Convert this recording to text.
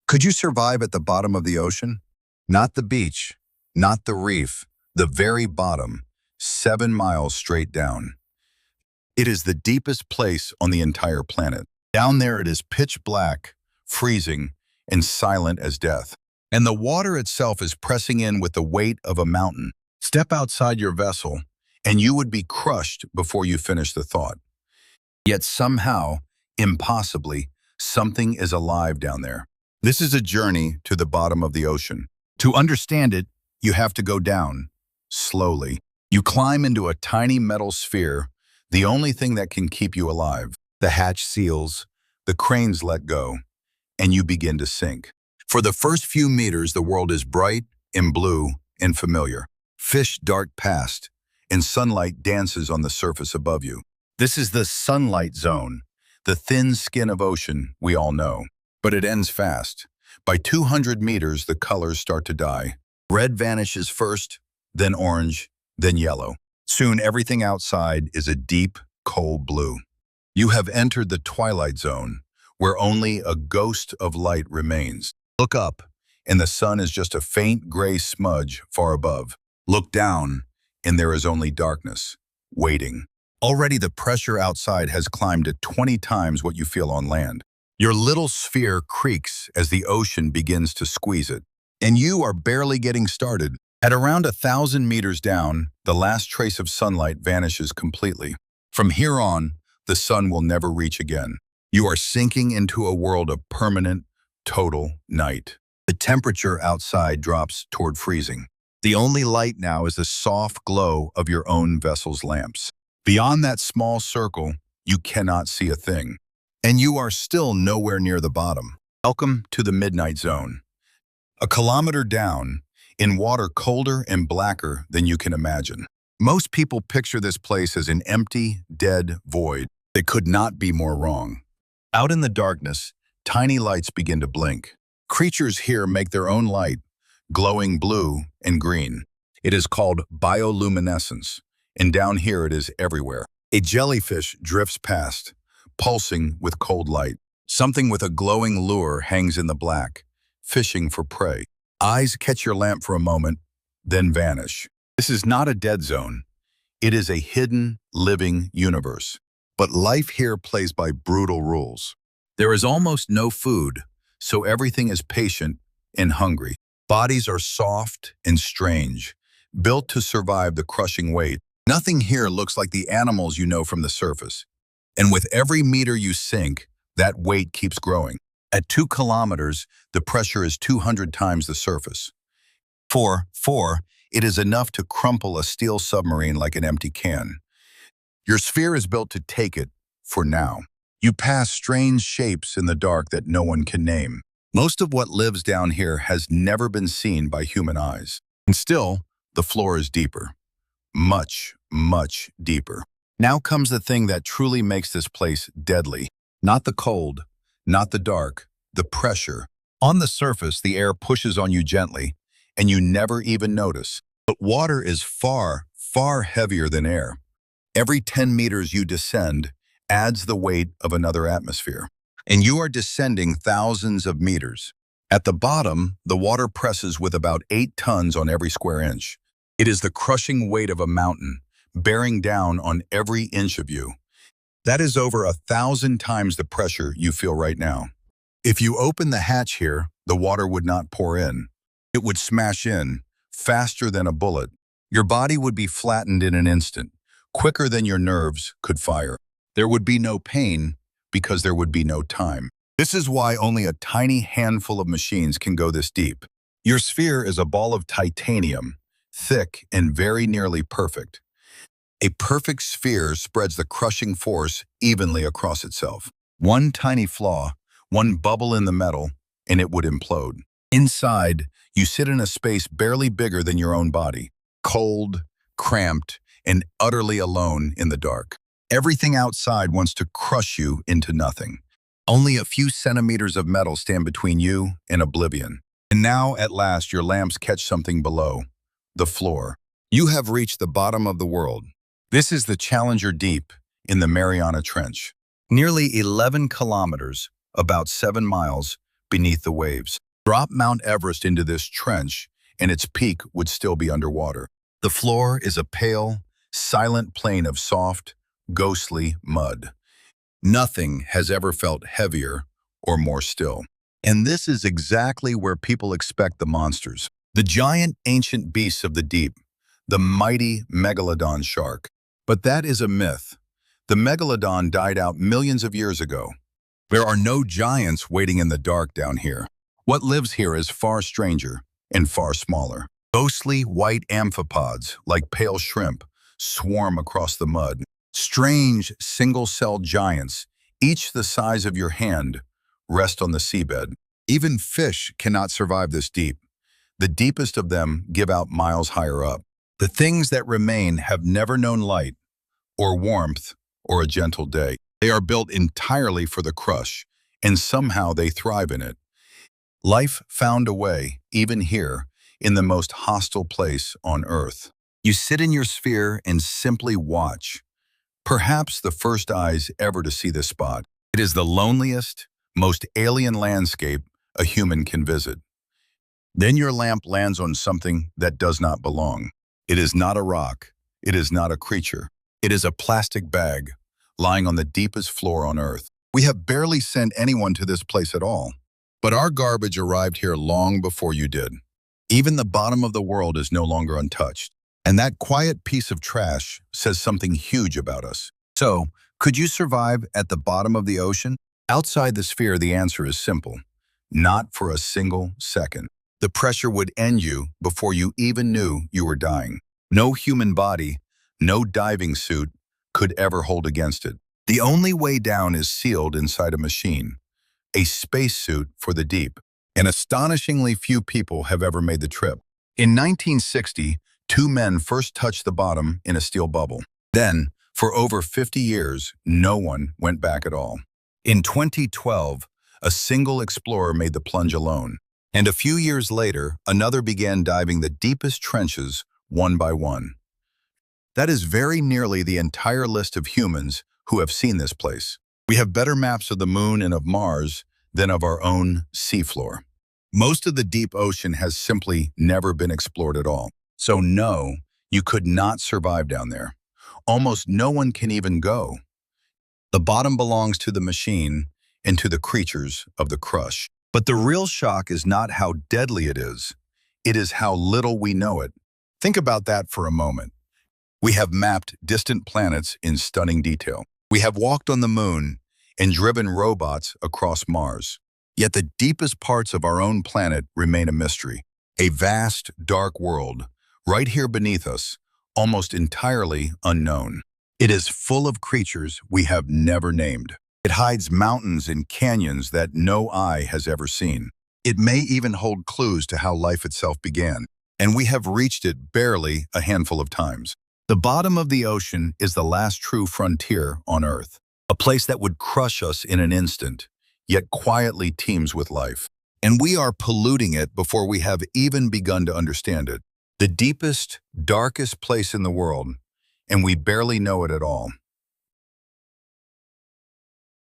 Could you survive at the bottom of the ocean? Not the beach, not the reef, the very bottom, 7 miles straight down. It is the deepest place on the entire planet. Down there it is pitch black, freezing, and silent as death. And the water itself is pressing in with the weight of a mountain. Step outside your vessel, and you would be crushed before you finish the thought. Yet somehow, impossibly, something is alive down there. This is a journey to the bottom of the ocean. To understand it, you have to go down, slowly. You climb into a tiny metal sphere, the only thing that can keep you alive. The hatch seals, the cranes let go, and you begin to sink. For the first few meters, the world is bright and blue and familiar. Fish dart past, and sunlight dances on the surface above you. This is the sunlight zone, the thin skin of ocean we all know. But it ends fast. By 200 meters, the colors start to die. Red vanishes first, then orange, then yellow. Soon everything outside is a deep, cold blue. You have entered the twilight zone, where only a ghost of light remains. Look up, and the sun is just a faint gray smudge far above. Look down, and there is only darkness, waiting. Already the pressure outside has climbed to 20 times what you feel on land. Your little sphere creaks as the ocean begins to squeeze it. And you are barely getting started. At around 1,000 meters down, the last trace of sunlight vanishes completely. From here on, the sun will never reach again. You are sinking into a world of permanent, total night. The temperature outside drops toward freezing. The only light now is the soft glow of your own vessel's lamps. Beyond that small circle, you cannot see a thing. And you are still nowhere near the bottom. Welcome to the midnight zone. A kilometer down, in water colder and blacker than you can imagine. Most people picture this place as an empty, dead void. It could not be more wrong. Out in the darkness, tiny lights begin to blink. Creatures here make their own light, glowing blue and green. It is called bioluminescence, and down here it is everywhere. A jellyfish drifts past, pulsing with cold light. Something with a glowing lure hangs in the black, fishing for prey. Eyes catch your lamp for a moment, then vanish. This is not a dead zone. It is a hidden, living universe. But life here plays by brutal rules. There is almost no food, so everything is patient and hungry. Bodies are soft and strange, built to survive the crushing weight. Nothing here looks like the animals you know from the surface. And with every meter you sink, that weight keeps growing. At 2 kilometers, the pressure is 200 times the surface. It is enough to crumple a steel submarine like an empty can. Your sphere is built to take it, for now. You pass strange shapes in the dark that no one can name. Most of what lives down here has never been seen by human eyes. And still, the floor is deeper. Much, much deeper. Now comes the thing that truly makes this place deadly. Not the cold, not the dark, the pressure. On the surface, the air pushes on you gently, and you never even notice. But water is far, far heavier than air. Every 10 meters you descend adds the weight of another atmosphere. And you are descending thousands of meters. At the bottom, the water presses with about 8 tons on every square inch. It is the crushing weight of a mountain, bearing down on every inch of you. That is over 1,000 times the pressure you feel right now. If you open the hatch here, the water would not pour in. It would smash in, faster than a bullet. Your body would be flattened in an instant, quicker than your nerves could fire. There would be no pain because there would be no time. This is why only a tiny handful of machines can go this deep. Your sphere is a ball of titanium, thick and very nearly perfect. A perfect sphere spreads the crushing force evenly across itself. One tiny flaw, one bubble in the metal, and it would implode. Inside, you sit in a space barely bigger than your own body, cold, cramped, and utterly alone in the dark. Everything outside wants to crush you into nothing. Only a few centimeters of metal stand between you and oblivion. And now, at last, your lamps catch something below, the floor. You have reached the bottom of the world. This is the Challenger Deep in the Mariana Trench. Nearly 11 kilometers, about 7 miles, beneath the waves. Drop Mount Everest into this trench, and its peak would still be underwater. The floor is a pale, silent plain of soft, ghostly mud. Nothing has ever felt heavier or more still. And this is exactly where people expect the monsters. The giant ancient beasts of the deep, the mighty megalodon shark. But that is a myth. The megalodon died out millions of years ago. There are no giants waiting in the dark down here. What lives here is far stranger and far smaller. Ghostly white amphipods, like pale shrimp, swarm across the mud. Strange single-celled giants, each the size of your hand, rest on the seabed. Even fish cannot survive this deep. The deepest of them give out miles higher up. The things that remain have never known light, or warmth, or a gentle day. They are built entirely for the crush, and somehow they thrive in it. Life found a way, even here, in the most hostile place on Earth. You sit in your sphere and simply watch. Perhaps the first eyes ever to see this spot. It is the loneliest, most alien landscape a human can visit. Then your lamp lands on something that does not belong. It is not a rock. It is not a creature. It is a plastic bag lying on the deepest floor on Earth. We have barely sent anyone to this place at all, but our garbage arrived here long before you did. Even the bottom of the world is no longer untouched, and that quiet piece of trash says something huge about us. So, could you survive at the bottom of the ocean? Outside the sphere, the answer is simple. Not for a single second. The pressure would end you before you even knew you were dying. No human body, no diving suit could ever hold against it. The only way down is sealed inside a machine, a spacesuit for the deep. And astonishingly few people have ever made the trip. In 1960, two men first touched the bottom in a steel bubble. Then, for over 50 years, no one went back at all. In 2012, a single explorer made the plunge alone. And a few years later, another began diving the deepest trenches one by one. That is very nearly the entire list of humans who have seen this place. We have better maps of the moon and of Mars than of our own seafloor. Most of the deep ocean has simply never been explored at all. So no, you could not survive down there. Almost no one can even go. The bottom belongs to the machine and to the creatures of the crush. But the real shock is not how deadly it is how little we know it. Think about that for a moment. We have mapped distant planets in stunning detail. We have walked on the moon and driven robots across Mars. Yet the deepest parts of our own planet remain a mystery. A vast, dark world, right here beneath us, almost entirely unknown. It is full of creatures we have never named. It hides mountains and canyons that no eye has ever seen. It may even hold clues to how life itself began, and we have reached it barely a handful of times. The bottom of the ocean is the last true frontier on Earth, a place that would crush us in an instant, yet quietly teems with life. And we are polluting it before we have even begun to understand it. The deepest, darkest place in the world, and we barely know it at all.